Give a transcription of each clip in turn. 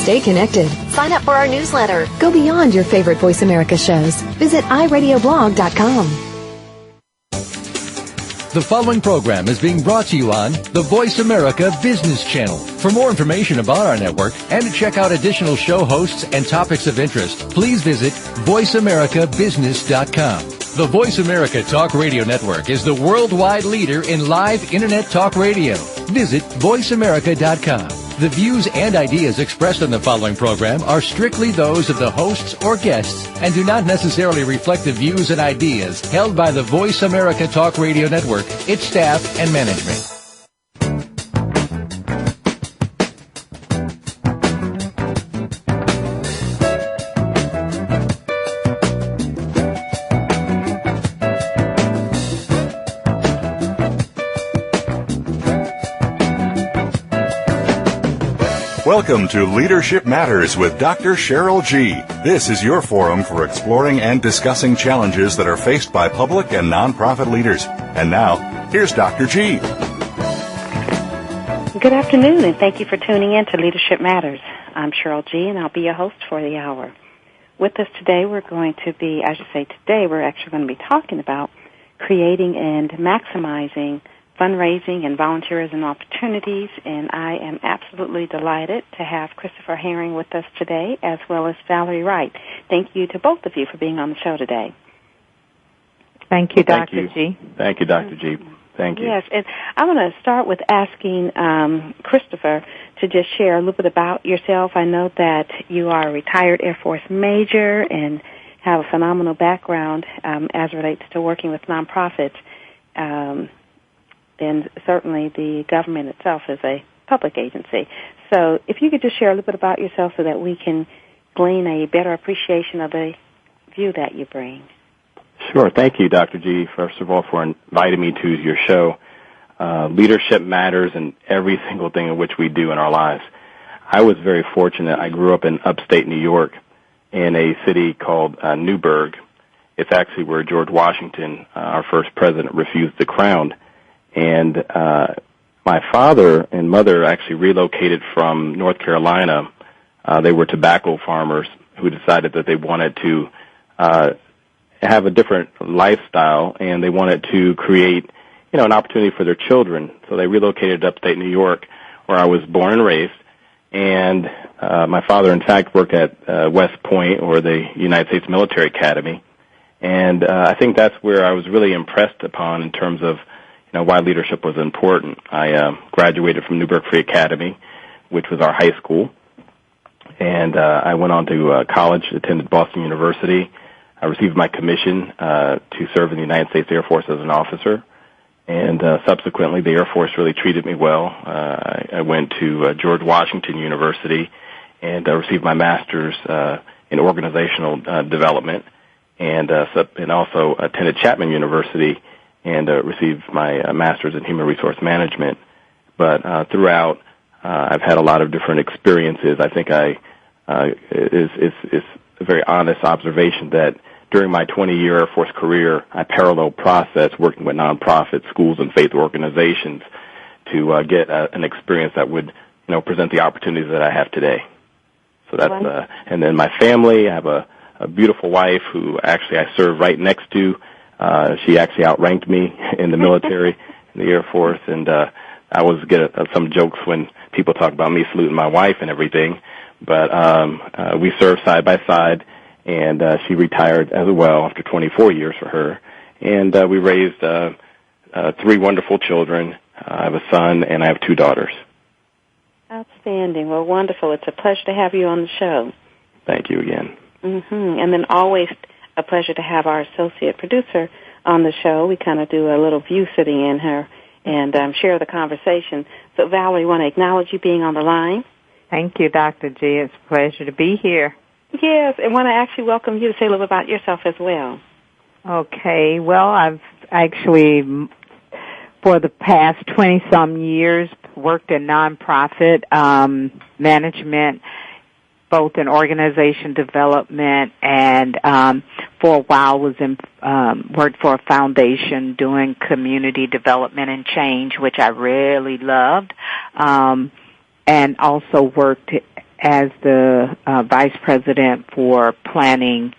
Stay connected. Sign up for our newsletter. Go beyond your favorite Voice America shows. Visit iradioblog.com. The following program is being brought to you on the Voice America Business Channel. For more information about our network and to check out additional show hosts and topics of interest, please visit voiceamericabusiness.com. The Voice America Talk Radio Network is the worldwide leader in live Internet talk radio. Visit voiceamerica.com. The views and ideas expressed on the following program are strictly those of the hosts or guests and do not necessarily reflect the views and ideas held by the Voice America Talk Radio Network, its staff, and management. Welcome to Leadership Matters with Dr. Cheryl G. This is your forum for exploring and discussing challenges that are faced by public and nonprofit leaders. And now, here's Dr. G. Good afternoon, and thank you for tuning in to Leadership Matters. I'm Cheryl G., and I'll be your host for the hour. With us today, we're actually going to be talking about creating and maximizing fundraising and volunteerism opportunities, and I am absolutely delighted to have Christopher Herring with us today, as well as Valerie Wright. Thank you to both of you for being on the show today. Thank you, Dr. G. Thank you, Dr. G. Thank you. Yes, and I'm going to start with asking Christopher to just share a little bit about yourself. I know that you are a retired Air Force major and have a phenomenal background as it relates to working with nonprofits. And certainly the government itself is a public agency. So if you could just share a little bit about yourself so that we can glean a better appreciation of the view that you bring. Sure. Thank you, Dr. G, first of all, for inviting me to your show. Leadership matters in every single thing in which we do in our lives. I was very fortunate. I grew up in upstate New York in a city called Newburgh. It's actually where George Washington, our first president, refused the crown. And my father and mother actually relocated from North Carolina. They were tobacco farmers who decided that they wanted to have a different lifestyle, and they wanted to create, an opportunity for their children. So they relocated to upstate New York, where I was born and raised. And my father, in fact, worked at West Point, or the United States Military Academy. And I think that's where I was really impressed upon in terms of why leadership was important. I graduated from Newburgh Free Academy, which was our high school, and I went on to college, attended Boston University. I received my commission to serve in the United States Air Force as an officer, and subsequently the Air Force really treated me well. I went to George Washington University and received my master's in organizational development, and also attended Chapman University and received my master's in human resource management. But throughout, I've had a lot of different experiences. I think it's a very honest observation that during my 20-year Air Force career, I parallel process working with nonprofits, schools, and faith organizations to get an experience that would, present the opportunities that I have today. So that's and then my family. I have a beautiful wife who actually I serve right next to. She actually outranked me in the military, in the Air Force, and I always get some jokes when people talk about me saluting my wife and everything. But we served side by side, and she retired as well after 24 years for her. And we raised 3 wonderful children. I have a son, and I have 2 daughters. Outstanding. Well, wonderful. It's a pleasure to have you on the show. Thank you again. Mm-hmm. And then always a pleasure to have our associate producer on the show. We kind of do a little view sitting in her and share the conversation. So, Valerie, want to acknowledge you being on the line. Thank you, Dr. G. It's a pleasure to be here. Yes, and want to actually welcome you to say a little bit about yourself as well. Okay. Well, I've actually, for the past 20-some years, worked in nonprofit management, both in organization development and for a while was worked for a foundation doing community development and change, which I really loved, and also worked as the Vice President for Planning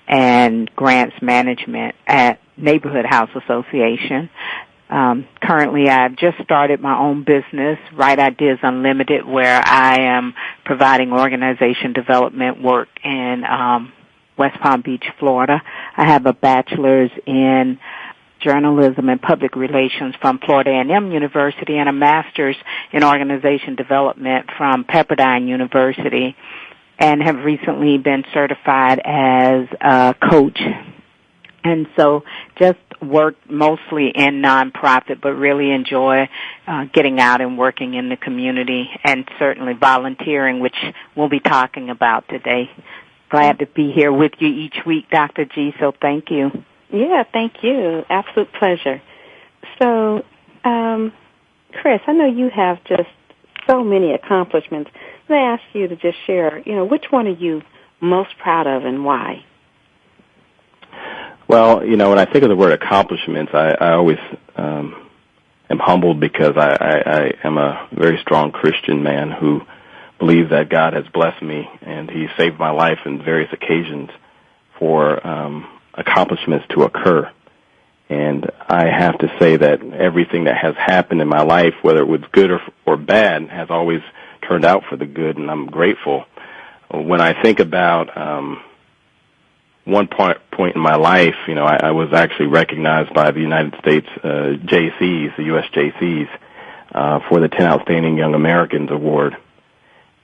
and Grants Management at Neighborhood House Association. Currently, I've just started my own business, Right Ideas Unlimited, where I am providing organization development work in West Palm Beach, Florida. I have a bachelor's in journalism and public relations from Florida A&M University and a master's in organization development from Pepperdine University, and have recently been certified as a coach. And so just work mostly in nonprofit, but really enjoy getting out and working in the community, and certainly volunteering, which we'll be talking about today. Glad to be here with you each week, Dr. G, so thank you. Yeah, thank you. Absolute pleasure. So, Chris, I know you have just so many accomplishments. Let me ask you to just share, which one are you most proud of and why? Well, when I think of the word accomplishments, I always am humbled because I am a very strong Christian man who believes that God has blessed me, and He saved my life in various occasions for accomplishments to occur. And I have to say that everything that has happened in my life, whether it was good or bad, has always turned out for the good, and I'm grateful. When I think about one point in my life, I was actually recognized by the United States JCs, the U.S. JCs, for the 10 Outstanding Young Americans Award.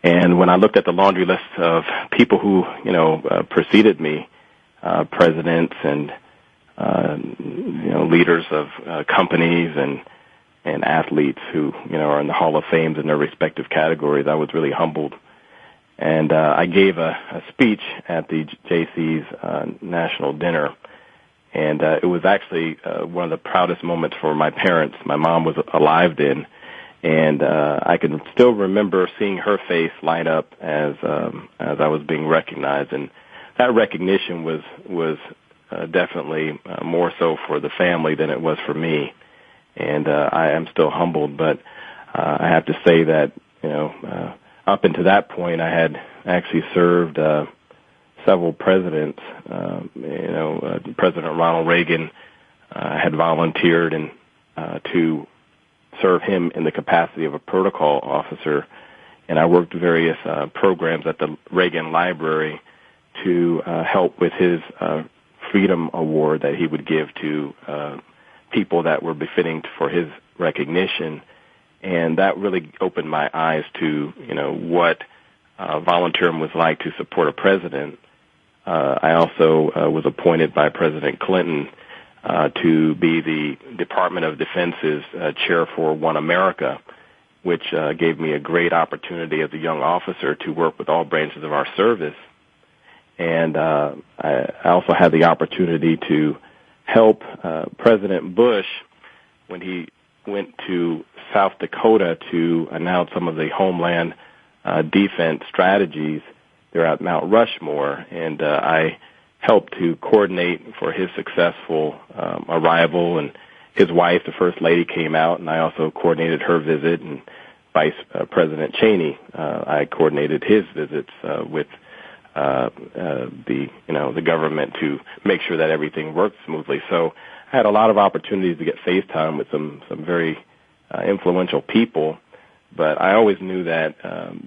And when I looked at the laundry list of people who, preceded me, presidents and leaders of companies and athletes who are in the Hall of Fame in their respective categories, I was really humbled. And I gave a speech at the JC's national dinner, and it was actually one of the proudest moments for my parents. My mom was alive then, and I can still remember seeing her face light up as I was being recognized, and that recognition was definitely more so for the family than it was for me, and I am still humbled. But I have to say that up until that point, I had actually served several presidents. President Ronald Reagan had volunteered to serve him in the capacity of a protocol officer, and I worked various programs at the Reagan Library to help with his Freedom Award that he would give to people that were befitting for his recognition. And that really opened my eyes to, what volunteering was like to support a president. I also was appointed by President Clinton to be the Department of Defense's chair for One America, which gave me a great opportunity as a young officer to work with all branches of our service. And I also had the opportunity to help President Bush when he went to South Dakota to announce some of the homeland defense strategies there at Mount Rushmore, and I helped to coordinate for his successful arrival, and his wife, the First Lady, came out, and I also coordinated her visit, and Vice President Cheney, I coordinated his visits with the government to make sure that everything worked smoothly. So I had a lot of opportunities to get face time with some very influential people, but I always knew that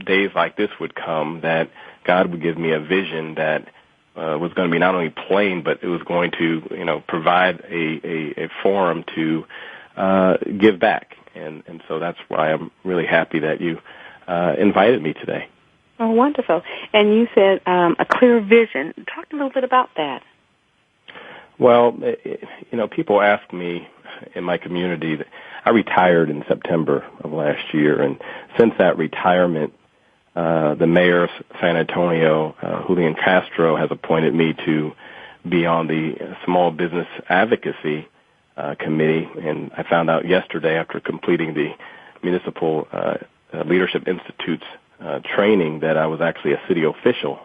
days like this would come, that God would give me a vision that was going to be not only plain, but it was going to, provide a forum to give back. And so that's why I'm really happy that you invited me today. Oh, wonderful. And you said a clear vision. Talk a little bit about that. Well, people ask me in my community that I retired in September of last year, and since that retirement, the mayor of San Antonio, Julian Castro, has appointed me to be on the Small Business Advocacy Committee, and I found out yesterday after completing the Municipal Leadership Institute's training that I was actually a city official.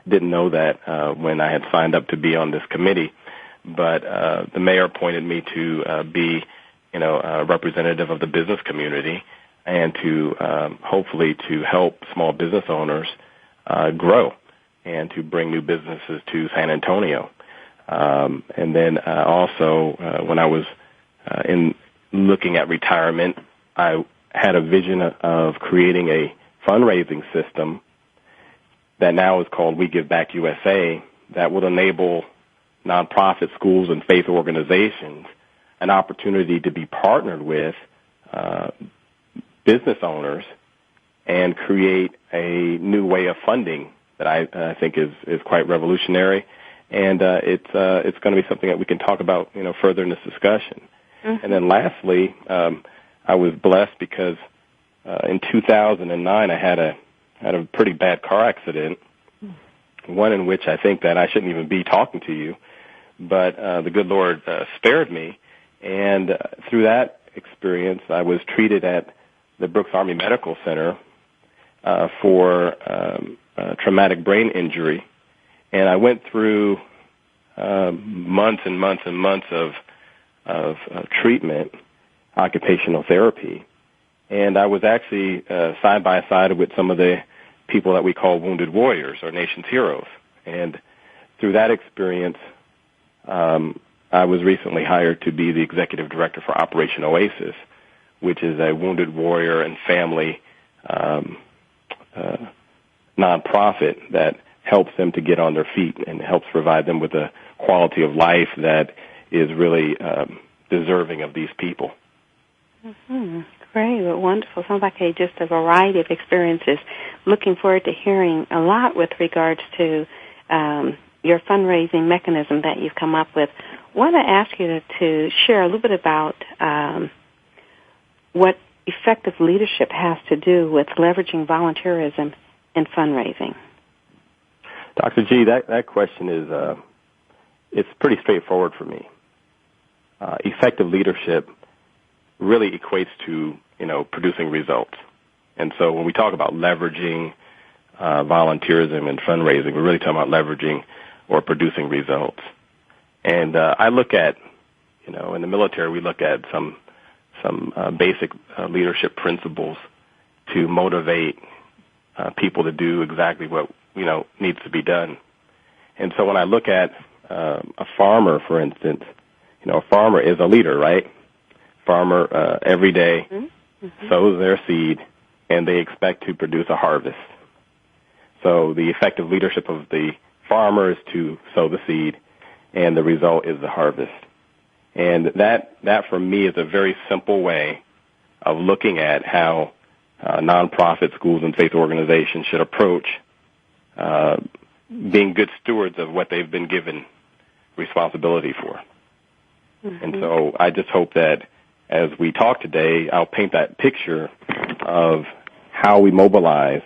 Didn't know that when I had signed up to be on this committee, but the mayor appointed me to be, a representative of the business community and to hopefully to help small business owners grow and to bring new businesses to San Antonio. And then also when I was in looking at retirement, I had a vision of creating a fundraising system that now is called We Give Back USA that would enable nonprofit schools and faith organizations an opportunity to be partnered with business owners and create a new way of funding that I think is quite revolutionary. And it's going to be something that we can talk about, further in this discussion. Mm-hmm. And then lastly, I was blessed because in 2009 I had a pretty bad car accident, one in which I think that I shouldn't even be talking to you, but the good Lord spared me. And through that experience, I was treated at the Brooks Army Medical Center for traumatic brain injury. And I went through months and months and months of treatment, occupational therapy. And I was actually side by side with some of the people that we call wounded warriors, our nation's heroes. And through that experience, I was recently hired to be the executive director for Operation Oasis, which is a wounded warrior and family nonprofit that helps them to get on their feet and helps provide them with a quality of life that is really deserving of these people. Mm-hmm. Great, well, wonderful. Sounds like just a variety of experiences. Looking forward to hearing a lot with regards to your fundraising mechanism that you've come up with. I want to ask you to share a little bit about what effective leadership has to do with leveraging volunteerism in fundraising. Dr. G, that question is it's pretty straightforward for me. Effective leadership really equates to producing results, and so when we talk about leveraging volunteerism and fundraising, we're really talking about leveraging or producing results. And I look at, in the military, we look at some basic leadership principles to motivate people to do exactly what needs to be done. And so when I look at a farmer, for instance, a farmer is a leader, right? Farmer every day sows their seed, and they expect to produce a harvest. So the effective leadership of the farmer is to sow the seed, and the result is the harvest. And that for me is a very simple way of looking at how nonprofit schools and faith organizations should approach being good stewards of what they've been given responsibility for. Mm-hmm. And so I just hope that as we talk today, I'll paint that picture of how we mobilize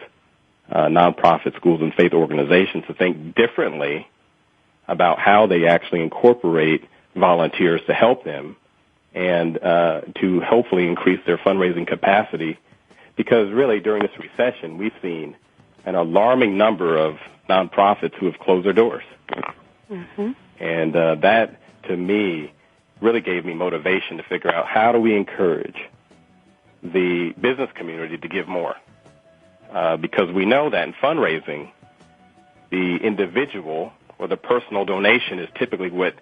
nonprofit schools and faith organizations to think differently about how they actually incorporate volunteers to help them and to hopefully increase their fundraising capacity. Because really during this recession, we've seen an alarming number of nonprofits who have closed their doors. Mm-hmm. And that, to me, really gave me motivation to figure out how do we encourage the business community to give more. Because we know that in fundraising, the individual or the personal donation is typically what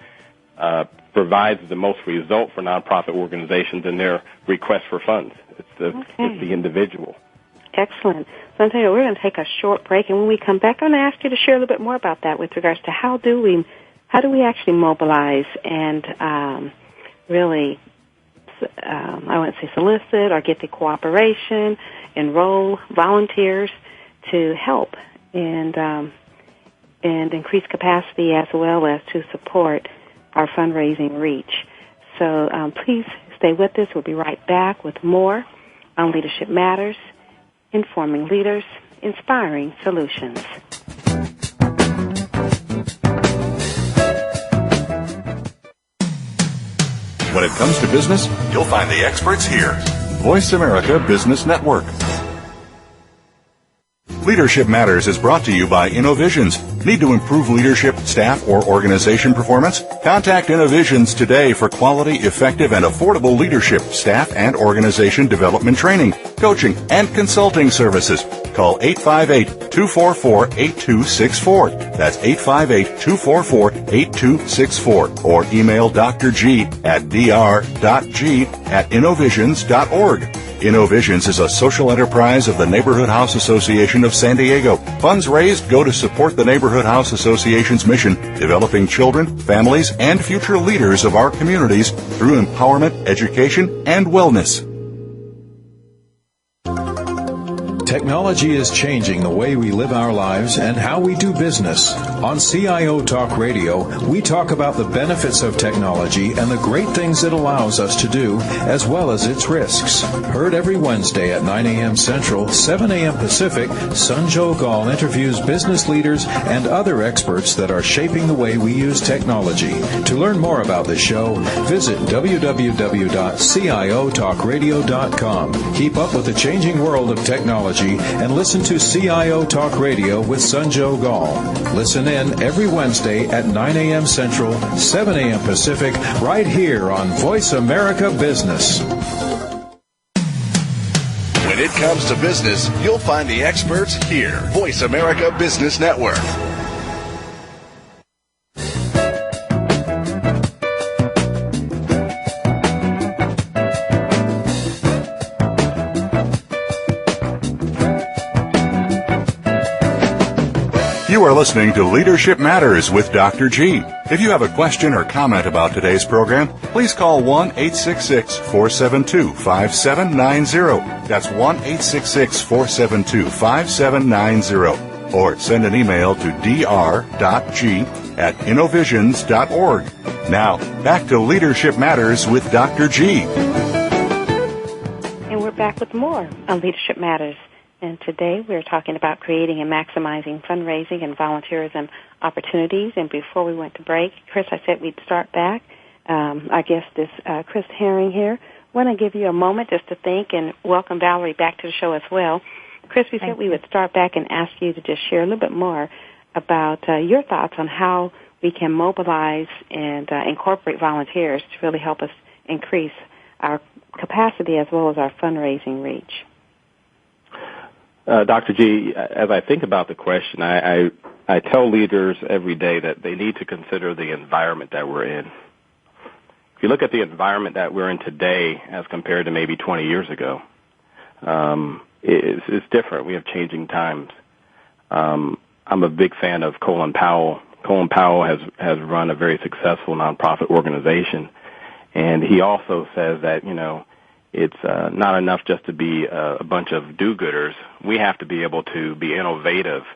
provides the most result for nonprofit organizations in their request for funds. It's the individual. Excellent. So Antonio, we're going to take a short break, and when we come back, I'm going to ask you to share a little bit more about that with regards to how do we actually mobilize and really, I wouldn't say solicit or get the cooperation, enroll volunteers to help and increase capacity as well as to support our fundraising reach. So please stay with us. We'll be right back with more on Leadership Matters, informing leaders, inspiring solutions. When it comes to business, you'll find the experts here. Voice America Business Network. Leadership Matters is brought to you by InnoVisions. Need to improve leadership, staff, or organization performance? Contact InnoVisions today for quality, effective, and affordable leadership, staff, and organization development training, coaching, and consulting services. Call 858-244-8264. That's 858-244-8264. Or email Dr. G at dr.g@innovisions.org. InnoVisions is a social enterprise of the Neighborhood House Association of San Diego. Funds raised go to support the Neighborhood House Association's mission, developing children, families, and future leaders of our communities through empowerment, education, and wellness. Technology is changing the way we live our lives and how we do business. On CIO Talk Radio, we talk about the benefits of technology and the great things it allows us to do, as well as its risks. Heard every Wednesday at 9 a.m. Central, 7 a.m. Pacific, Sanjog Gall interviews business leaders and other experts that are shaping the way we use technology. To learn more about the show, visit www.ciotalkradio.com. Keep up with the changing world of technology and listen to CIO Talk Radio with Sanjog Gall. Listen in every Wednesday at 9 a.m. Central, 7 a.m. Pacific, right here on Voice America Business. When it comes to business, you'll find the experts here. Voice America Business Network. You are listening to Leadership Matters with Dr. G. If you have a question or comment about today's program, please call 1-866-472-5790. That's 1-866-472-5790. Or send an email to dr.g@innovisions.org. Now, back to Leadership Matters with Dr. G. And we're back with more on Leadership Matters. And today we're talking about creating and maximizing fundraising and volunteerism opportunities. And before we went to break, Chris, I said we'd start back. Our guest is Chris Herring here. I want to give you a moment just to think and welcome Valerie back to the show as well. Chris, we said we would start back and ask you to just share a little bit more about your thoughts on how we can mobilize and incorporate volunteers to really help us increase our capacity as well as our fundraising reach. Dr. G, as I think about the question, I tell leaders every day that they need to consider the environment that we're in. If you look at the environment that we're in today as compared to maybe 20 years ago, it's different. We have changing times. I'm a big fan of Colin Powell. Colin Powell has run a very successful nonprofit organization, and he also says that, it's not enough just to be a bunch of do-gooders. We have to be able to be innovative.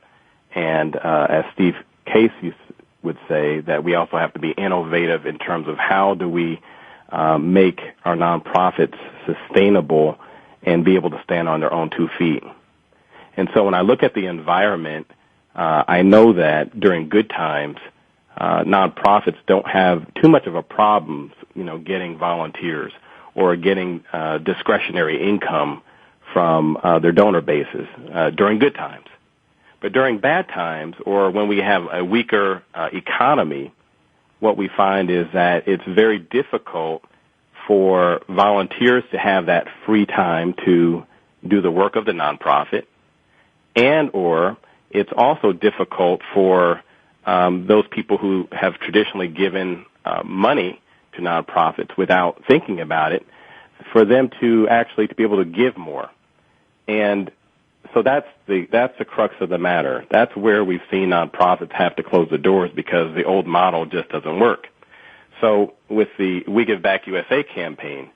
And as Steve Case would say, that we also have to be innovative in terms of how do we make our nonprofits sustainable and be able to stand on their own 2 feet. And so when I look at the environment, I know that during good times, nonprofits don't have too much of a problem, getting volunteers or getting discretionary income from their donor bases during good times. But during bad times, or when we have a weaker economy, what we find is that it's very difficult for volunteers to have that free time to do the work of the nonprofit, and or it's also difficult for those people who have traditionally given money to nonprofits without thinking about it, for them to actually to be able to give more. And so that's the crux of the matter. That's where we've seen nonprofits have to close the doors because the old model just doesn't work. So with the We Give Back USA campaign,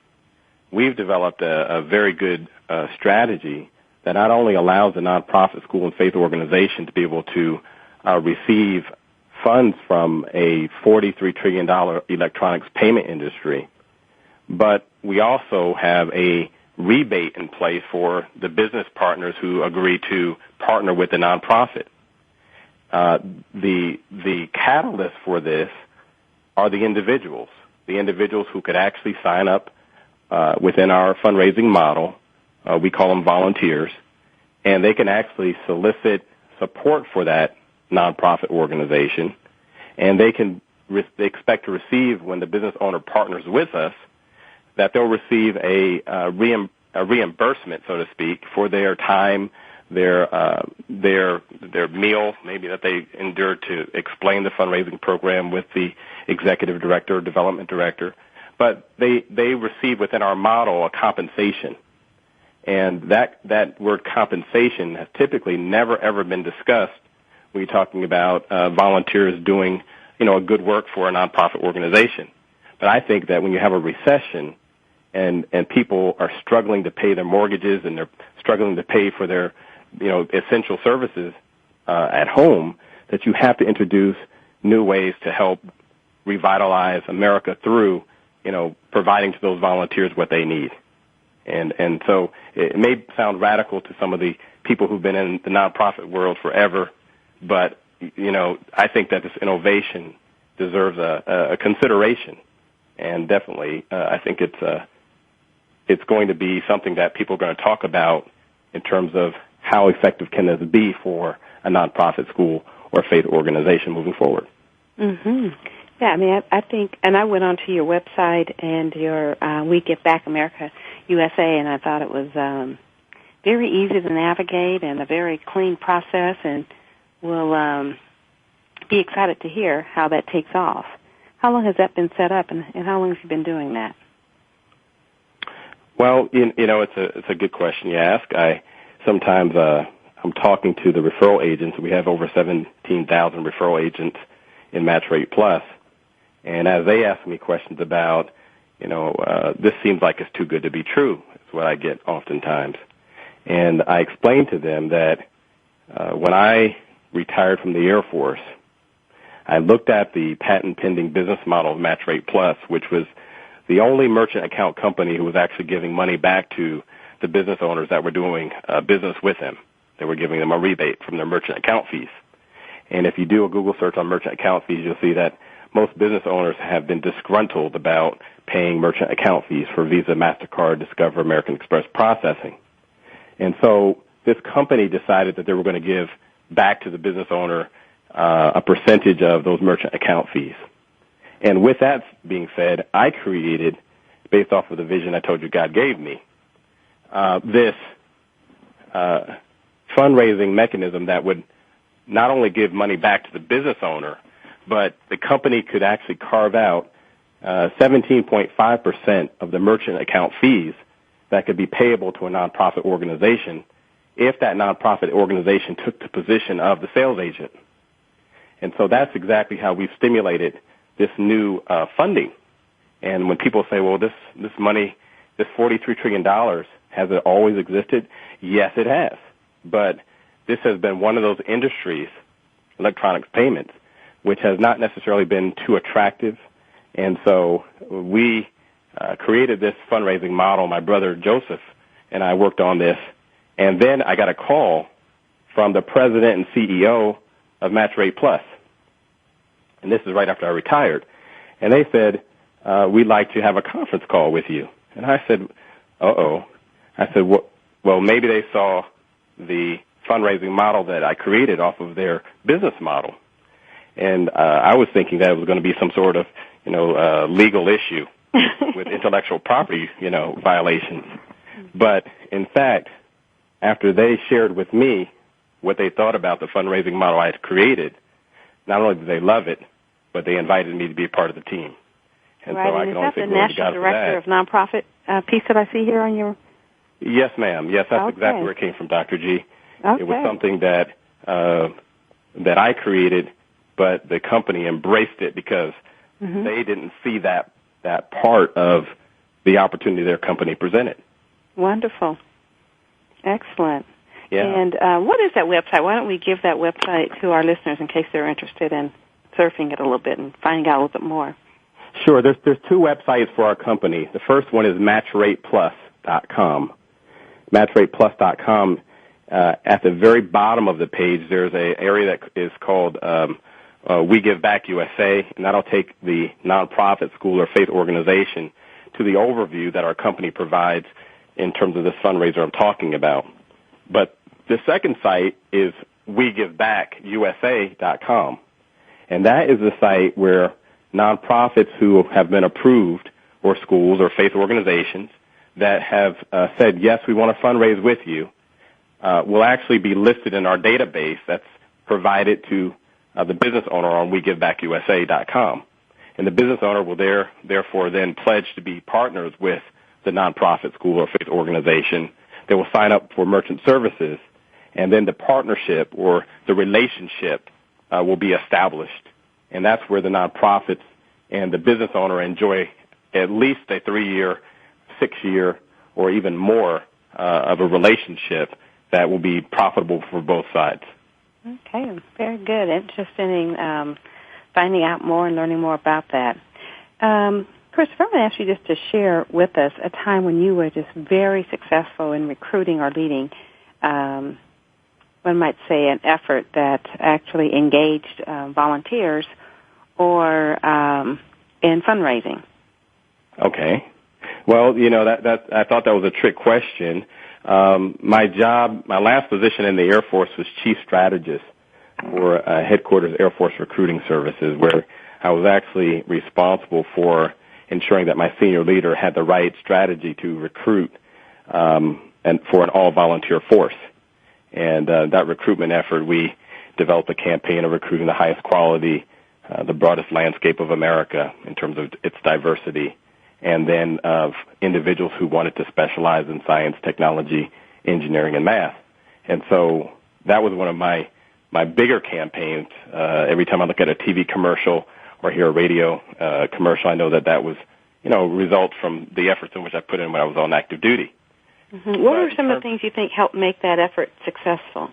we've developed a very good strategy that not only allows the nonprofit school and faith organization to be able to receive funds from a $43 trillion electronics payment industry, but we also have a rebate in place for the business partners who agree to partner with the nonprofit. The catalyst for this are the individuals who could actually sign up within our fundraising model. We call them volunteers, and they can actually solicit support for that nonprofit organization, and they expect to receive, when the business owner partners with us, that they'll receive a reimbursement, so to speak, for their time, their meal, maybe that they endured to explain the fundraising program with the executive director or development director. But they receive within our model a compensation. And that word compensation has typically never, ever been discussed when you're talking about volunteers doing, a good work for a nonprofit organization. But I think that when you have a recession and people are struggling to pay their mortgages and they're struggling to pay for their, essential services at home, that you have to introduce new ways to help revitalize America through, providing to those volunteers what they need. And so it may sound radical to some of the people who've been in the nonprofit world forever, but, I think that this innovation deserves a consideration. And definitely, I think it's going to be something that people are going to talk about in terms of how effective can this be for a nonprofit school or faith organization moving forward. Mm-hmm. Yeah, I think, and I went onto your website and your We Give Back America USA, and I thought it was very easy to navigate and a very clean process, and we'll be excited to hear how that takes off. How long has that been set up, and how long have you been doing that? Well, it's a good question you ask. Sometimes I'm talking to the referral agents. We have over 17,000 referral agents in Match Rate Plus, and as they ask me questions about, this seems like it's too good to be true, is what I get oftentimes. And I explain to them that when I retired from the Air Force, I looked at the patent-pending business model of Match Rate Plus, which was the only merchant account company who was actually giving money back to the business owners that were doing business with them. They were giving them a rebate from their merchant account fees. And if you do a Google search on merchant account fees, you'll see that most business owners have been disgruntled about paying merchant account fees for Visa, MasterCard, Discover, American Express processing. And so this company decided that they were going to give back to the business owner a percentage of those merchant account fees. And with that being said, I created, based off of the vision I told you God gave me, this fundraising mechanism that would not only give money back to the business owner, but the company could actually carve out 17.5% of the merchant account fees that could be payable to a nonprofit organization if that nonprofit organization took the position of the sales agent. And so that's exactly how we've stimulated this new funding. And when people say, well, this money, this $43 trillion, has it always existed? Yes, it has. But this has been one of those industries, electronic payments, which has not necessarily been too attractive. And so we created this fundraising model. My brother Joseph and I worked on this. And then I got a call from the president and CEO of Match Rate Plus. And this is right after I retired. And they said, we'd like to have a conference call with you. And I said, uh-oh. I said, well, maybe they saw the fundraising model that I created off of their business model. And I was thinking that it was going to be some sort of, legal issue with intellectual property, violations. But in fact, after they shared with me what they thought about the fundraising model I had created, not only did they love it, but they invited me to be a part of the team. And right, so I can only say glory to God for that. Is that the National Director of Nonprofit piece that I see here on your... Yes, ma'am. Yes, that's exactly where it came from, Dr. G. Okay. It was something that I created, but the company embraced it because they didn't see that part of the opportunity their company presented. Wonderful. Excellent. Yeah. And what is that website? Why don't we give that website to our listeners in case they're interested in surfing it a little bit and finding out a little bit more? Sure. There's two websites for our company. The first one is MatchRatePlus.com. MatchRatePlus.com. At the very bottom of the page, there's an area that is called We Give Back USA, and that'll take the nonprofit, school, or faith organization to the overview that our company provides in terms of this fundraiser I'm talking about. But The second site is WeGiveBackUSA.com, and that is the site where nonprofits who have been approved, or schools or faith organizations that have said, yes, we want to fundraise with you, will actually be listed in our database that's provided to the business owner on WeGiveBackUSA.com. And the business owner will therefore then pledge to be partners with the nonprofit, school, or faith organization. They will sign up for merchant services, and then the partnership or the relationship will be established. And that's where the nonprofits and the business owner enjoy at least a 3-year, 6-year, or even more of a relationship that will be profitable for both sides. Okay, very good. Interesting finding out more and learning more about that. Chris, I'm going to ask you just to share with us a time when you were just very successful in recruiting or leading, one might say, an effort that actually engaged volunteers or in fundraising. Okay. Well, that I thought that was a trick question. My last position in the Air Force was chief strategist for Headquarters Air Force Recruiting Services, where I was actually responsible for ensuring that my senior leader had the right strategy to recruit and for an all-volunteer force. And that recruitment effort, we developed a campaign of recruiting the highest quality, the broadest landscape of America in terms of its diversity, and then of individuals who wanted to specialize in science, technology, engineering, and math. And so that was one of my bigger campaigns. Every time I look at a TV commercial or hear a radio commercial, I know that was, result from the efforts in which I put in when I was on active duty. Mm-hmm. What are some of the things you think helped make that effort successful?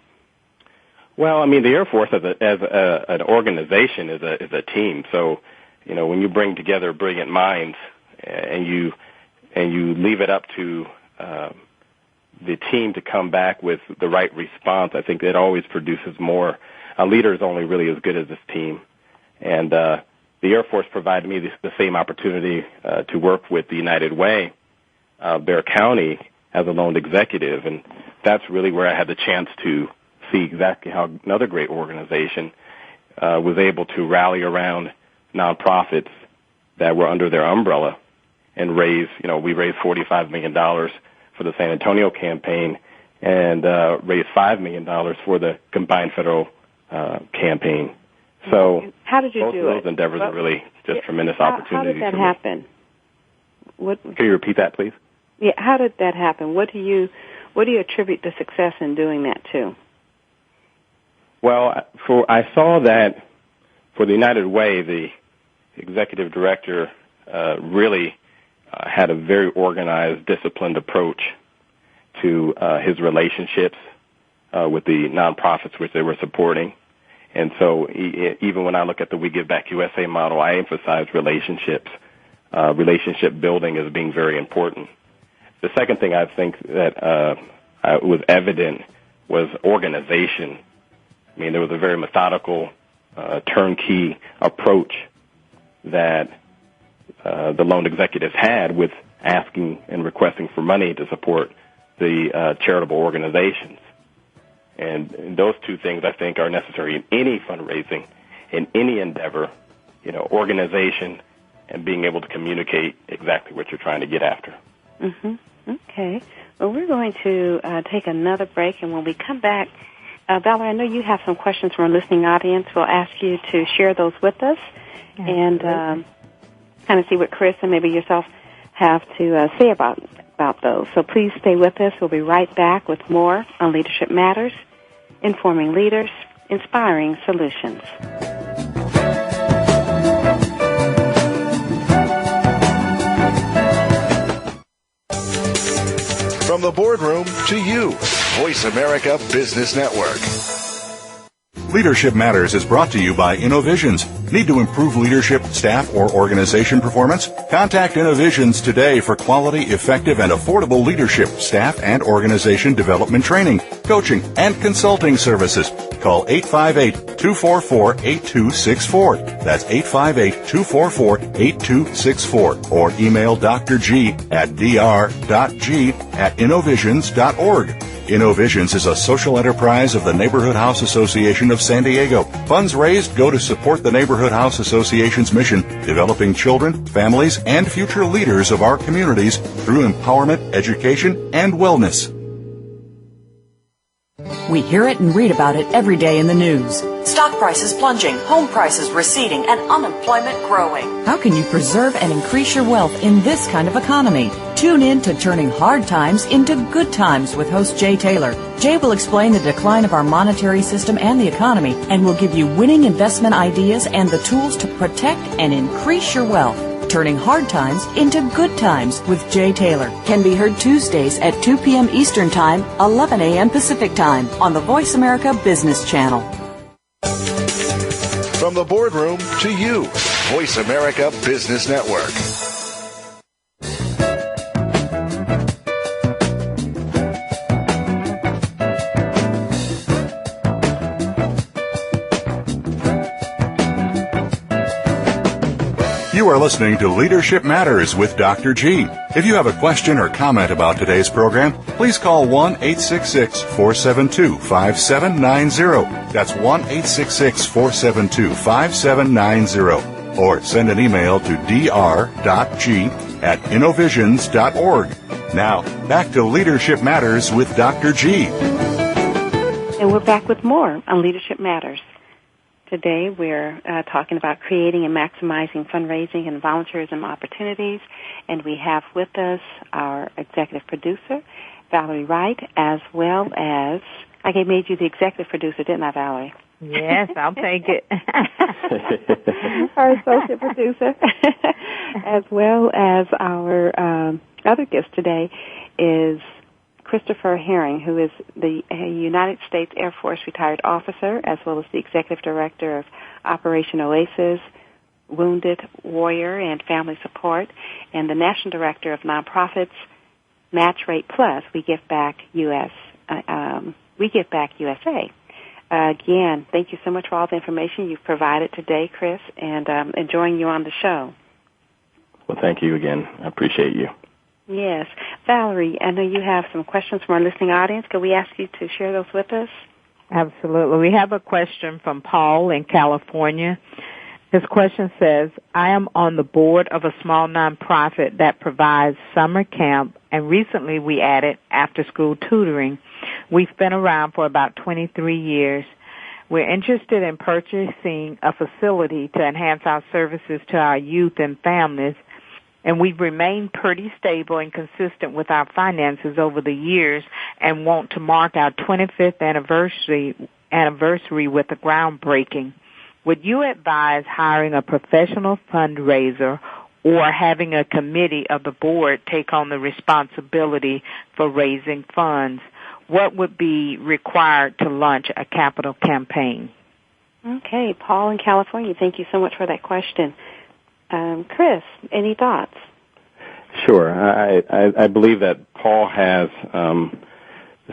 Well, the Air Force as an organization is a team. So, when you bring together brilliant minds and you leave it up to the team to come back with the right response, I think it always produces more. A leader is only really as good as his team. And the Air Force provided me the same opportunity to work with the United Way, Bexar County, as a loan executive, and that's really where I had the chance to see exactly how another great organization was able to rally around nonprofits that were under their umbrella and we raised $45 million for the San Antonio campaign and raised $5 million for the combined federal campaign. So how did you both do of those it? endeavors are really just tremendous opportunities. How did that happen? Can you repeat that, please? Yeah, how did that happen? What do you attribute the success in doing that to? Well, I saw that for the United Way, the executive director really had a very organized, disciplined approach to his relationships with the nonprofits which they were supporting. And so even when I look at the We Give Back USA model, I emphasize relationships, relationship building as being very important. The second thing I think that was evident was organization. There was a very methodical, turnkey approach that the loan executives had with asking and requesting for money to support the charitable organizations. And those two things, I think, are necessary in any fundraising, in any endeavor, organization and being able to communicate exactly what you're trying to get after. Mm-hmm. Okay. Well, we're going to take another break, and when we come back, Valerie, I know you have some questions from our listening audience. We'll ask you to share those with us and kind of see what Chris and maybe yourself have to say about those. So please stay with us. We'll be right back with more on Leadership Matters, informing leaders, inspiring solutions. From the boardroom to you, Voice America Business Network. Leadership Matters is brought to you by Innovisions. Need to improve leadership, staff, or organization performance? Contact Innovisions today for quality, effective, and affordable leadership, staff, and organization development training, coaching, and consulting services. Call 858-244-8264. That's 858-244-8264. Or email Dr. G at dr.g@innovisions.org. Innovisions is a social enterprise of the Neighborhood House Association of San Diego. Funds raised go to support the Neighborhood House Association's mission, developing children, families, and future leaders of our communities through empowerment, education, and wellness. We hear it and read about it every day in the news. Stock prices plunging, home prices receding, and unemployment growing. How can you preserve and increase your wealth in this kind of economy? Tune in to Turning Hard Times into Good Times with host Jay Taylor. Jay will explain the decline of our monetary system and the economy, and will give you winning investment ideas and the tools to protect and increase your wealth. Turning Hard Times into Good Times with Jay Taylor can be heard Tuesdays at 2 p.m. Eastern Time, 11 a.m. Pacific Time on the Voice America Business Channel. From the boardroom to you, Voice America Business Network. You are listening to Leadership Matters with Dr. G. If you have a question or comment about today's program, please call 1-866-472-5790. That's 1-866-472-5790. Or send an email to dr.g@innovisions.org. Now, back to Leadership Matters with Dr. G. And we're back with more on Leadership Matters. Today we're talking about creating and maximizing fundraising and volunteerism opportunities, and we have with us our executive producer, Valerie Wright, as well as, I made you the executive producer, didn't I, Valerie? Yes, I'll take it. Our associate producer, as well as our other guest today is Christopher Herring, who is the United States Air Force retired officer, as well as the Executive Director of Operation Oasis, Wounded Warrior and Family Support, and the National Director of Nonprofits Match Rate Plus, We Give Back USA. Again, thank you so much for all the information you've provided today, Chris, and enjoying you on the show. Well, thank you again. I appreciate you. Yes. Valerie, I know you have some questions from our listening audience. Could we ask you to share those with us? Absolutely. We have a question from Paul in California. His question says, I am on the board of a small nonprofit that provides summer camp, and recently we added after-school tutoring. We've been around for about 23 years. We're interested in purchasing a facility to enhance our services to our youth and families, and we've remained pretty stable and consistent with our finances over the years and want to mark our 25th anniversary with a groundbreaking. Would you advise hiring a professional fundraiser or having a committee of the board take on the responsibility for raising funds? What would be required to launch a capital campaign? Okay, Paul in California, thank you so much for that question. Chris, any thoughts? Sure. I believe that Paul has the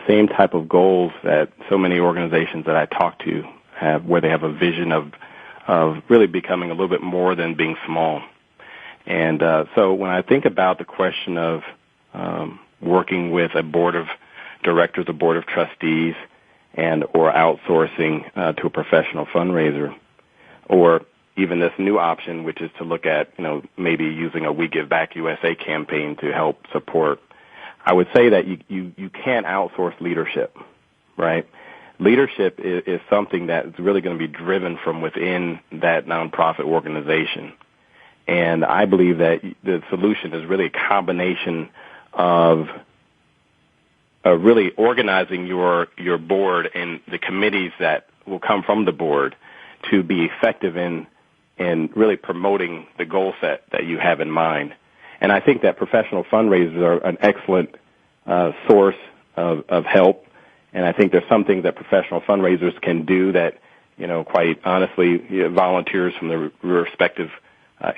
same type of goals that so many organizations that I talk to have, where they have a vision of really becoming a little bit more than being small. And so when I think about the question of working with a board of directors, a board of trustees, and or outsourcing to a professional fundraiser, or even this new option, which is to look at, maybe using a We Give Back USA campaign to help support, I would say that you can't outsource leadership, right? Leadership is something that's really going to be driven from within that nonprofit organization. And I believe that the solution is really a combination of really organizing your board and the committees that will come from the board to be effective in really promoting the goal set that you have in mind. And I think that professional fundraisers are an excellent source of help. And I think there's some things that professional fundraisers can do that, quite honestly, volunteers from the respective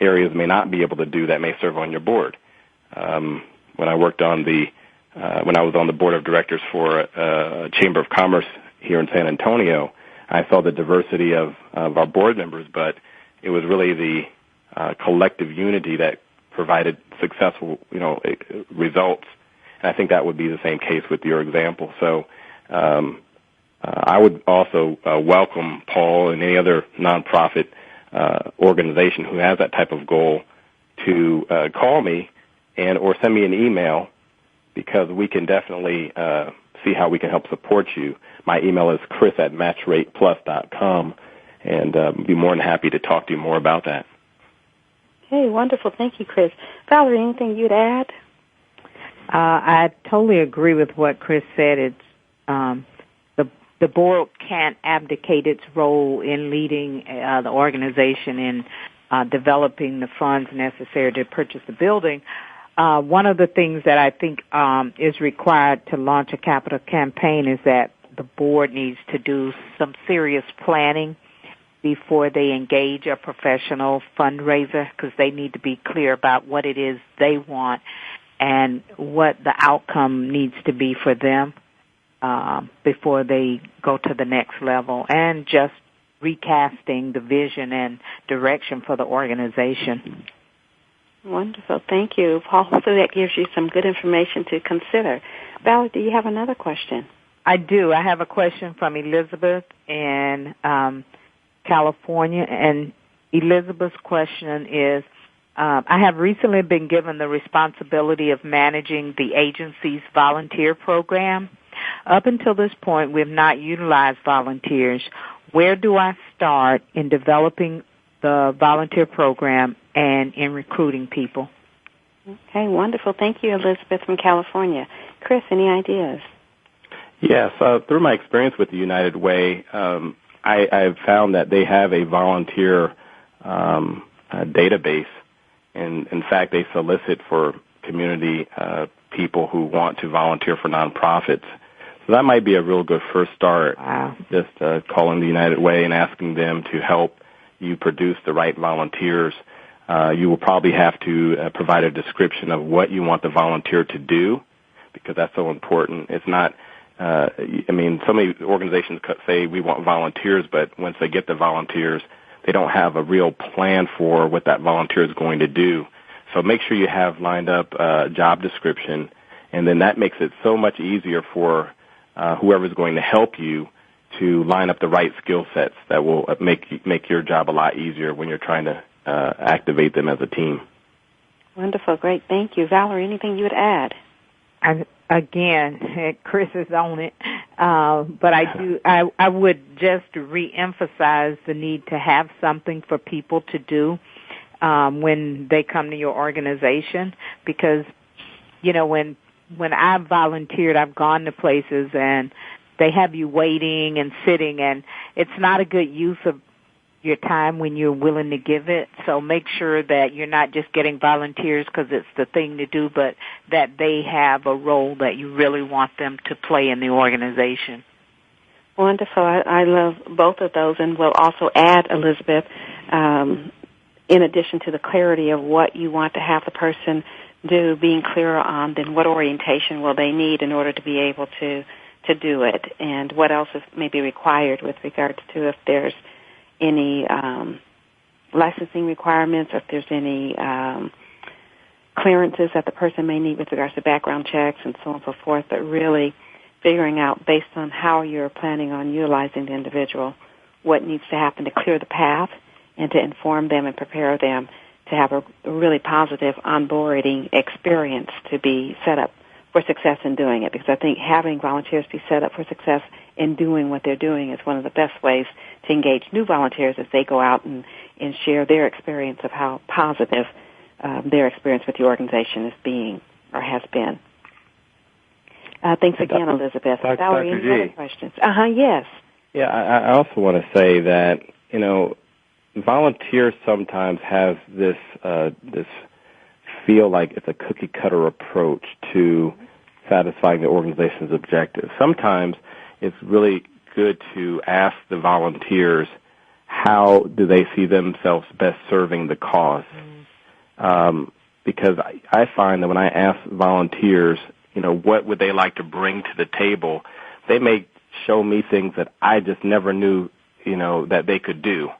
areas may not be able to do that, may serve on your board. When I worked on when I was on the board of directors for a Chamber of Commerce here in San Antonio, I saw the diversity of our board members, but it was really the collective unity that provided successful, results. And I think that would be the same case with your example. So I would also welcome Paul and any other nonprofit organization who has that type of goal to call me or send me an email, because we can definitely see how we can help support you. My email is chris@matchrateplus.com, and be more than happy to talk to you more about that. Okay, wonderful. Thank you, Chris. Valerie, anything you'd add? I totally agree with what Chris said. It's the board can't abdicate its role in leading the organization in developing the funds necessary to purchase the building. One of the things that I think is required to launch a capital campaign is that the board needs to do some serious planning before they engage a professional fundraiser, because they need to be clear about what it is they want and what the outcome needs to be for them before they go to the next level, and just recasting the vision and direction for the organization. Wonderful. Thank you, Paul. Hopefully that gives you some good information to consider. Valerie, do you have another question? I do. I have a question from Elizabeth in California, and Elizabeth's question is, I have recently been given the responsibility of managing the agency's volunteer program. Up until this point, we have not utilized volunteers. Where do I start in developing the volunteer program and in recruiting people? Okay, wonderful. Thank you, Elizabeth from California. Chris, any ideas? Yes, through my experience with the United Way, I've found that they have a volunteer database, and in fact, they solicit for community people who want to volunteer for nonprofits. So that might be a real good first start. Wow. Just calling the United Way and asking them to help you produce the right volunteers. You will probably have to provide a description of what you want the volunteer to do, because that's so important. It's not, so many organizations say we want volunteers, but once they get the volunteers, they don't have a real plan for what that volunteer is going to do. So make sure you have lined up a job description, and then that makes it so much easier for whoever's going to help you to line up the right skill sets that will make your job a lot easier when you're trying to activate them as a team. Wonderful. Great. Thank you. Valerie, anything you would add? Again, Chris is on it, but I would just reemphasize the need to have something for people to do when they come to your organization, because, when I've volunteered, I've gone to places and they have you waiting and sitting, and it's not a good use of your time when you're willing to give it. So make sure that you're not just getting volunteers because it's the thing to do, but that they have a role that you really want them to play in the organization. Wonderful. I love both of those, and we'll also add, Elizabeth, in addition to the clarity of what you want to have the person do, being clear on then what orientation will they need in order to be able to do it, and what else is maybe required with regards to if there's any licensing requirements, or if there's any clearances that the person may need with regards to background checks and so on and so forth, but really figuring out based on how you're planning on utilizing the individual what needs to happen to clear the path and to inform them and prepare them to have a really positive onboarding experience to be set up for success in doing it, because I think having volunteers be set up for success in doing what they're doing is one of the best ways to engage new volunteers as they go out and share their experience of how positive their experience with the organization is being or has been. Thanks again, Elizabeth. Valerie, any other questions? Yes. Yeah, I also want to say that, volunteers sometimes have this feel like it's a cookie-cutter approach to satisfying the organization's objectives. Sometimes it's really good to ask the volunteers how do they see themselves best serving the cause. Because I find that when I ask volunteers, what would they like to bring to the table, they may show me things that I just never knew, that they could do.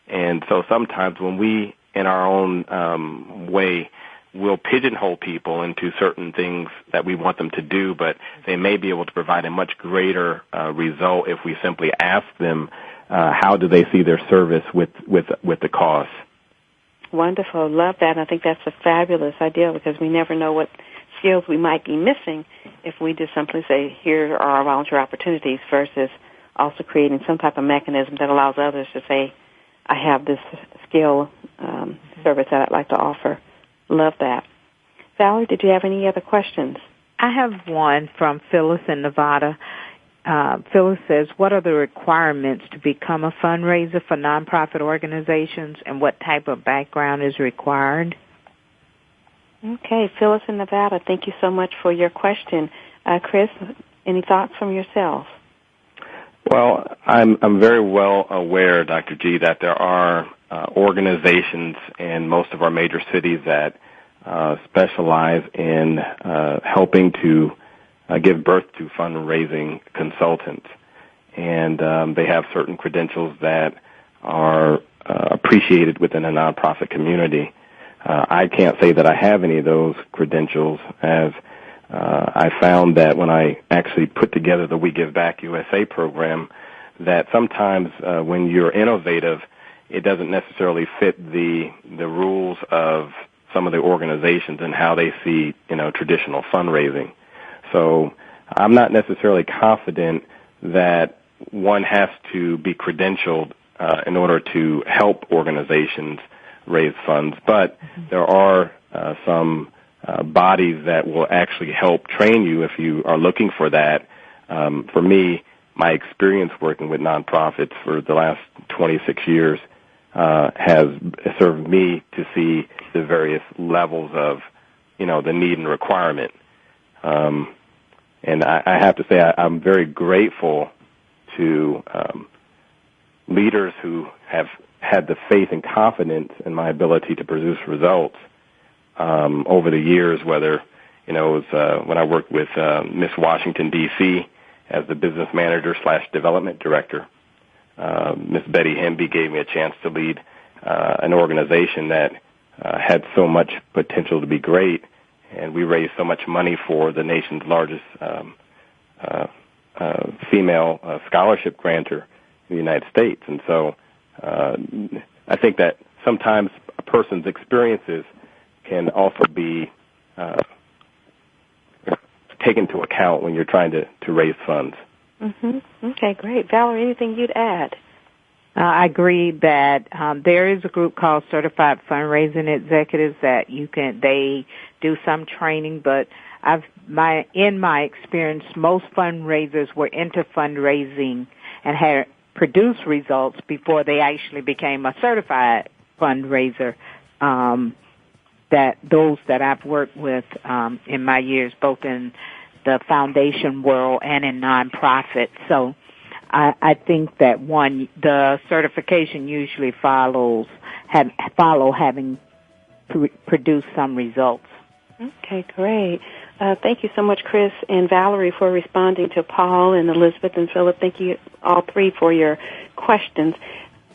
And so sometimes when we, in our own way, will pigeonhole people into certain things that we want them to do, but they may be able to provide a much greater result if we simply ask them how do they see their service with the cause. Wonderful. Love that. I think that's a fabulous idea because we never know what skills we might be missing if we just simply say, here are our volunteer opportunities versus also creating some type of mechanism that allows others to say, I have this skill service that I'd like to offer. Love that. Valerie, did you have any other questions? I have one from Phyllis in Nevada. Phyllis says, what are the requirements to become a fundraiser for nonprofit organizations and what type of background is required? Okay, Phyllis in Nevada, thank you so much for your question. Chris, any thoughts from yourself? Well, I'm very well aware, Dr. G, that there are organizations in most of our major cities that specialize in helping to give birth to fundraising consultants. And they have certain credentials that are appreciated within a nonprofit community. I can't say that I have any of those credentials, as I found that when I actually put together the We Give Back USA program, that sometimes when you're innovative, it doesn't necessarily fit the rules of some of the organizations and how they see, traditional fundraising. So I'm not necessarily confident that one has to be credentialed in order to help organizations raise funds, but there are some bodies that will actually help train you if you are looking for that. For me, my experience working with nonprofits for the last 26 years has served me to see the various levels of, the need and requirement. And I have to say I'm very grateful to leaders who have had the faith and confidence in my ability to produce results over the years, whether, it was when I worked with Miss Washington, D.C. as the business manager / development director. Miss Betty Hemby gave me a chance to lead an organization that had so much potential to be great, and we raised so much money for the nation's largest female scholarship grantor in the United States. And so I think that sometimes a person's experiences can also be taken into account when you're trying to raise funds. Okay, great. Valerie, anything you'd add? I agree that there is a group called Certified Fundraising Executives that they do some training, but in my experience, most fundraisers were into fundraising and had produced results before they actually became a certified fundraiser. That those that I've worked with in my years, both in the foundation world and in nonprofit. So I think that the certification usually follow having produced some results. Okay, great. Thank you so much, Chris and Valerie, for responding to Paul and Elizabeth and Philip. Thank you all three for your questions.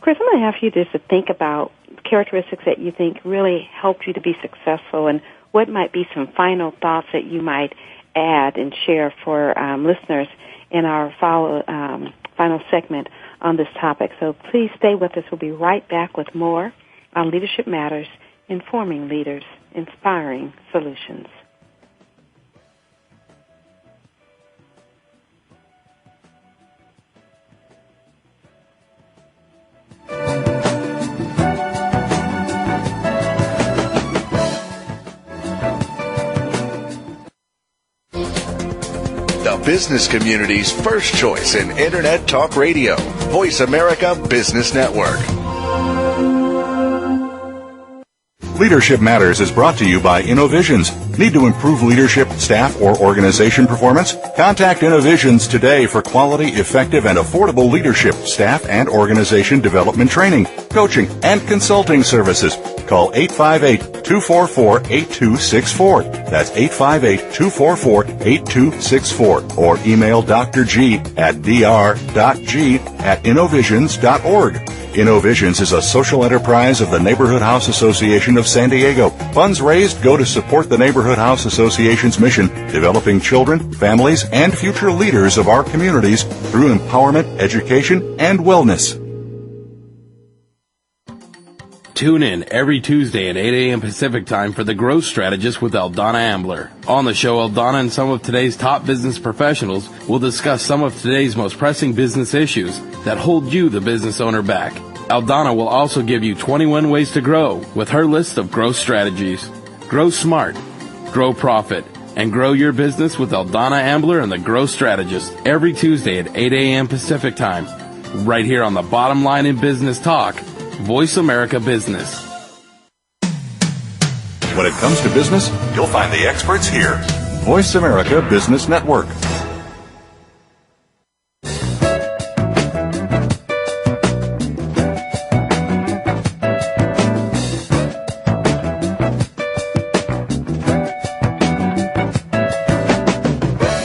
Chris, I'm going to ask you just to think about characteristics that you think really helped you to be successful, and what might be some final thoughts that you might add and share for listeners in our final segment on this topic. So please stay with us. We'll be right back with more on Leadership Matters, informing leaders, inspiring solutions. The business community's first choice in Internet Talk Radio. Voice America Business Network. Leadership Matters is brought to you by InnoVisions. Need to improve leadership, staff, or organization performance? Contact InnoVisions today for quality, effective, and affordable leadership, staff, and organization development training, coaching, and consulting services. Call 858-244-8264. That's 858-244-8264. Or email Dr. G at dr.g@innovisions.org. InnoVisions is a social enterprise of the Neighborhood House Association of San Diego. Funds raised go to support the Neighborhood House Association's mission, developing children, families, and future leaders of our communities through empowerment, education, and wellness. Tune in every Tuesday at 8 a.m. Pacific Time for The Growth Strategist with Eldonna Ambler. On the show, Eldonna and some of today's top business professionals will discuss some of today's most pressing business issues that hold you, the business owner, back. Eldonna will also give you 21 ways to grow with her list of growth strategies. Grow smart, grow profit, and grow your business with Eldonna Ambler and The Growth Strategist every Tuesday at 8 a.m. Pacific Time, right here on the Bottom Line in Business Talk, Voice America Business. When it comes to business, you'll find the experts here. Voice America Business Network.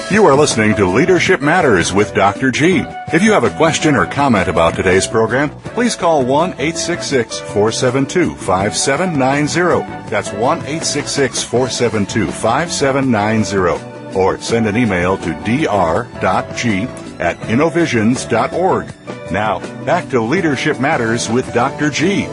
You are listening to Leadership Matters with Dr. G. If you have a question or comment about today's program, please call 1-866-472-5790. That's 1-866-472-5790. Or send an email to dr.g@innovisions.org. Now, back to Leadership Matters with Dr. G.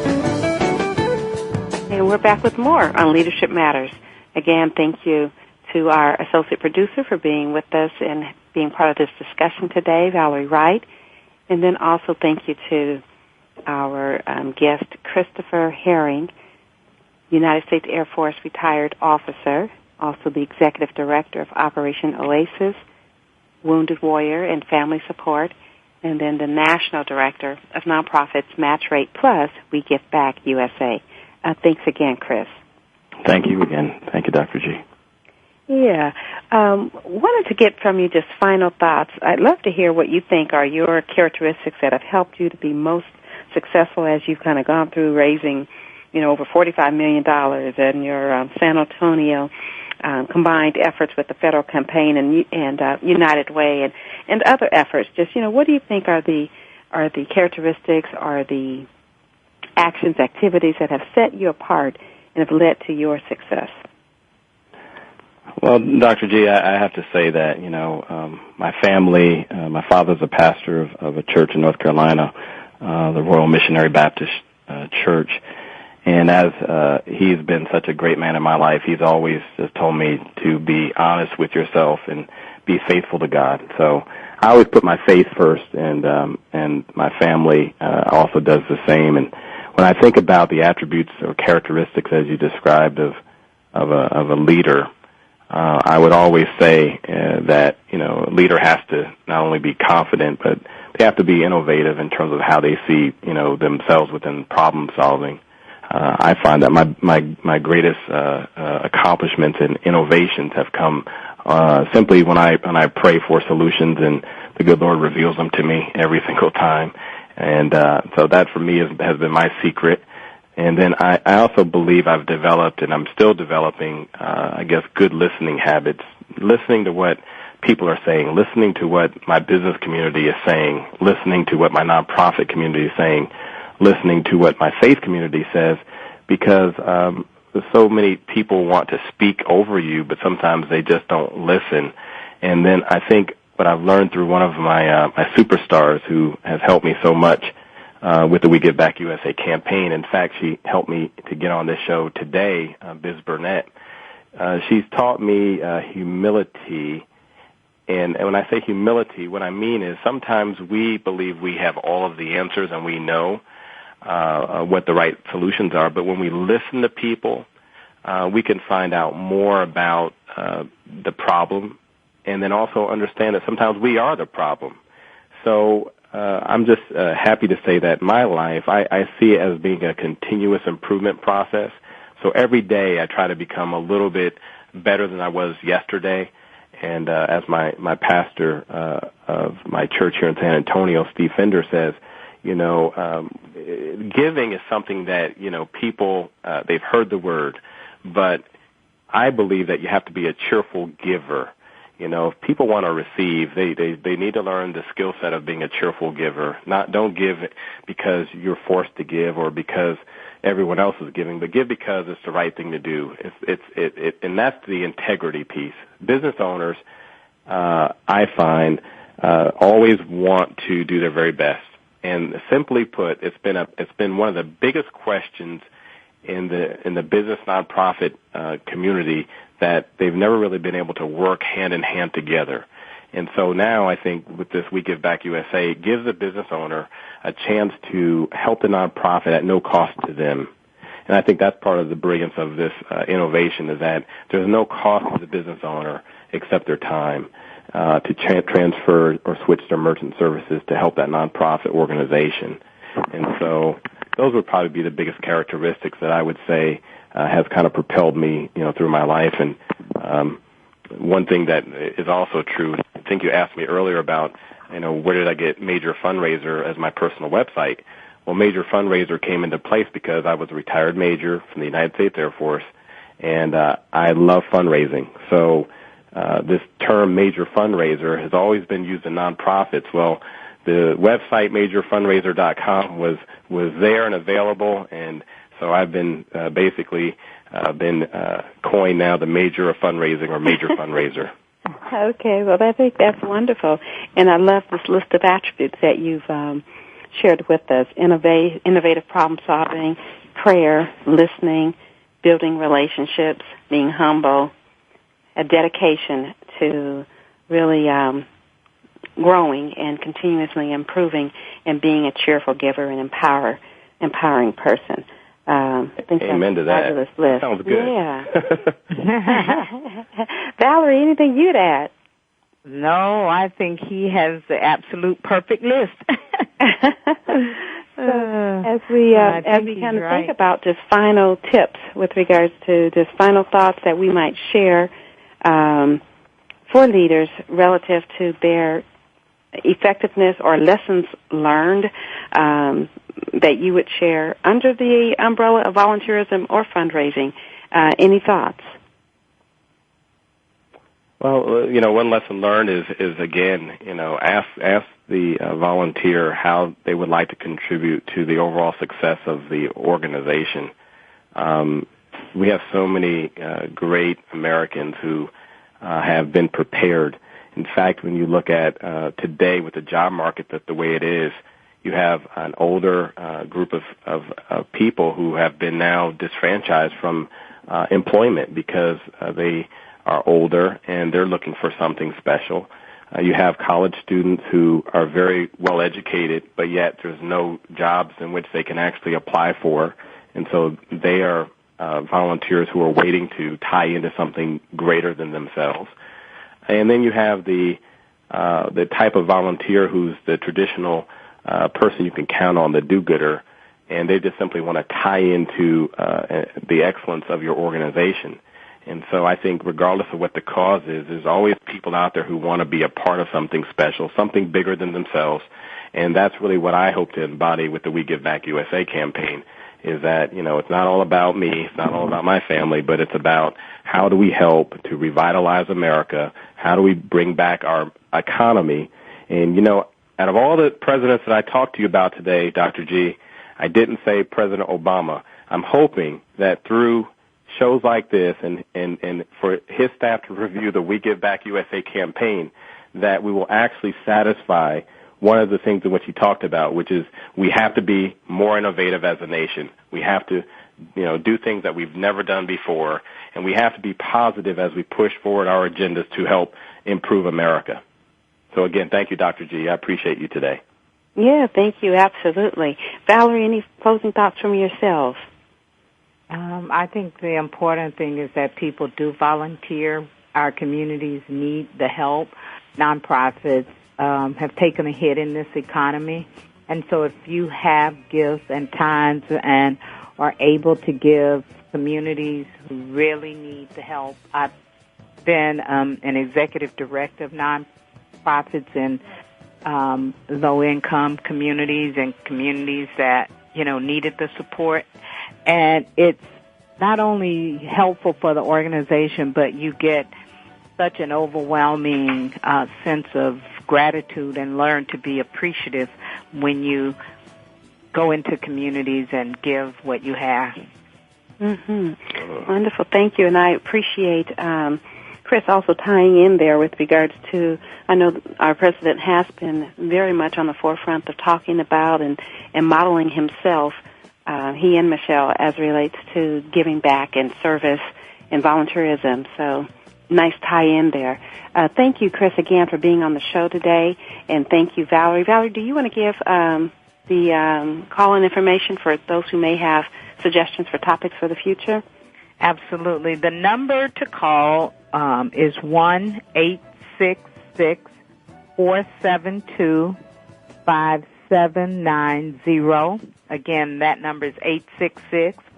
And we're back with more on Leadership Matters. Again, thank you to our associate producer for being with us and being part of this discussion today, Valerie Wright. And then also thank you to our guest, Christopher Herring, United States Air Force retired officer, also the Executive Director of Operation Oasis, Wounded Warrior and Family Support, and then the National Director of Nonprofits Match Rate Plus, We Give Back USA. Thanks again, Chris. Thank you again. Thank you, Dr. G. Yeah. Wanted to get from you just final thoughts. I'd love to hear what you think are your characteristics that have helped you to be most successful as you've kind of gone through raising, over $45 million in your San Antonio combined efforts with the federal campaign and United Way and other efforts. Just, what do you think are the characteristics, are the actions, activities that have set you apart and have led to your success? Well, Dr. G, I have to say that, my family, my father's a pastor of a church in North Carolina, the Royal Missionary Baptist Church. And as he's been such a great man in my life, he's always just told me to be honest with yourself and be faithful to God. So I always put my faith first, and my family also does the same. And when I think about the attributes or characteristics, as you described, of a leader, I would always say that, a leader has to not only be confident, but they have to be innovative in terms of how they see, themselves within problem solving. I find that my greatest accomplishments and innovations have come simply when I pray for solutions, and the good Lord reveals them to me every single time. And so that for me has been my secret. And then I also believe I've developed, and I'm still developing, good listening habits, listening to what people are saying, listening to what my business community is saying, listening to what my nonprofit community is saying, listening to what my faith community says, because so many people want to speak over you, but sometimes they just don't listen. And then I think what I've learned through one of my superstars who has helped me so much with the We Give Back USA campaign. In fact, she helped me to get on this show today, Biz Burnett. She's taught me humility. And when I say humility, what I mean is sometimes we believe we have all of the answers and we know what the right solutions are. But when we listen to people, we can find out more about the problem, and then also understand that sometimes we are the problem. So I'm just happy to say that my life, I see it as being a continuous improvement process. So every day I try to become a little bit better than I was yesterday. And as my pastor of my church here in San Antonio, Steve Fender, says, giving is something that, people, they've heard the word, but I believe that you have to be a cheerful giver. If people want to receive, they need to learn the skill set of being a cheerful giver. Don't give because you're forced to give or because everyone else is giving, but give because it's the right thing to do. And that's the integrity piece. Business owners, I find, always want to do their very best. And simply put, it's been one of the biggest questions in the business nonprofit community that they've never really been able to work hand in hand together. And so now I think with this We Give Back USA, it gives the business owner a chance to help the nonprofit at no cost to them. And I think that's part of the brilliance of this innovation is that there's no cost to the business owner except their time to transfer or switch their merchant services to help that nonprofit organization. And so those would probably be the biggest characteristics that I would say has kind of propelled me, through my life. And one thing that is also true, I think you asked me earlier about, where did I get Major Fundraiser as my personal website? Well, Major Fundraiser came into place because I was a retired major from the United States Air Force, and I love fundraising. So this term Major Fundraiser has always been used in nonprofits. Well, the website MajorFundraiser.com was there and available, and so I've been coined now the Major of Fundraising or Major Fundraiser. Okay, well, I think that's wonderful, and I love this list of attributes that you've shared with us: innovative problem solving, prayer, listening, building relationships, being humble, a dedication to really growing and continuously improving, and being a cheerful giver and empowering person. I think Amen to that. List. That sounds good. Yeah. Valerie, anything you'd add? No, I think he has the absolute perfect list. As we kind of think about just final tips with regards to just final thoughts that we might share for leaders relative to their effectiveness or lessons learned that you would share under the umbrella of volunteerism or fundraising. Any thoughts? Well, one lesson learned is again, ask the volunteer how they would like to contribute to the overall success of the organization. We have so many great Americans who have been prepared. In fact, when you look at today with the job market the way it is, you have an older group of people who have been now disfranchised from employment because they are older and they're looking for something special. You have college students who are very well educated, but yet there's no jobs in which they can actually apply for, and so they are volunteers who are waiting to tie into something greater than themselves. And then you have the type of volunteer who's the traditional person you can count on, the do-gooder, and they just simply want to tie into the excellence of your organization. And so I think regardless of what the cause is, there's always people out there who want to be a part of something special, something bigger than themselves. And that's really what I hope to embody with the We Give Back USA campaign, is that, it's not all about me, it's not all about my family, but it's about how do we help to revitalize America, how do we bring back our economy. And, out of all the presidents that I talked to you about today, Dr. G, I didn't say President Obama. I'm hoping that through shows like this and for his staff to review the We Give Back USA campaign, that we will actually satisfy one of the things in which he talked about, which is we have to be more innovative as a nation. We have to, do things that we've never done before, and we have to be positive as we push forward our agendas to help improve America. So again, thank you, Dr. G. I appreciate you today. Yeah, thank you, absolutely. Valerie, any closing thoughts from yourself? I think the important thing is that people do volunteer. Our communities need the help. Nonprofits have taken a hit in this economy. And so if you have gifts and times and are able to give communities who really need the help. I've been an executive director of nonprofits in low-income communities and communities that, needed the support. And it's not only helpful for the organization, but you get such an overwhelming sense of gratitude and learn to be appreciative when you go into communities and give what you have. Mm-hmm. Wonderful. Thank you. And I appreciate Chris also tying in there with regards to, I know our president has been very much on the forefront of talking about and modeling himself, he and Michelle, as relates to giving back and service and volunteerism. So nice tie in there. Thank you, Chris, again for being on the show today. And thank you, Valerie. Valerie, do you want to give the call-in information for those who may have suggestions for topics for the future? Absolutely. The number to call is 1-866-472-5790. Again, that number is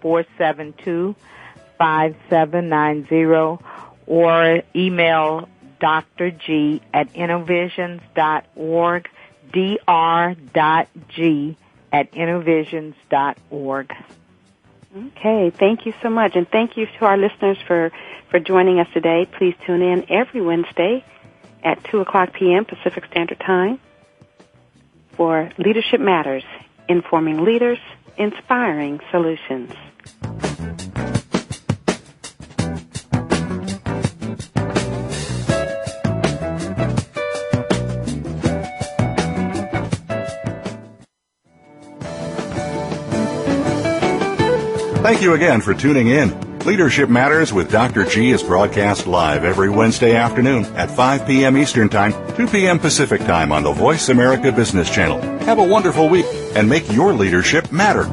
866-472-5790, or email Dr. G at innovisions.org, dr.g@innovisions.org. Okay, thank you so much, and thank you to our listeners for joining us today. Please tune in every Wednesday at 2 o'clock p.m. Pacific Standard Time for Leadership Matters, informing leaders, inspiring solutions. Thank you again for tuning in. Leadership Matters with Dr. G is broadcast live every Wednesday afternoon at 5 p.m. Eastern Time, 2 p.m. Pacific Time on the Voice America Business Channel. Have a wonderful week and make your leadership matter.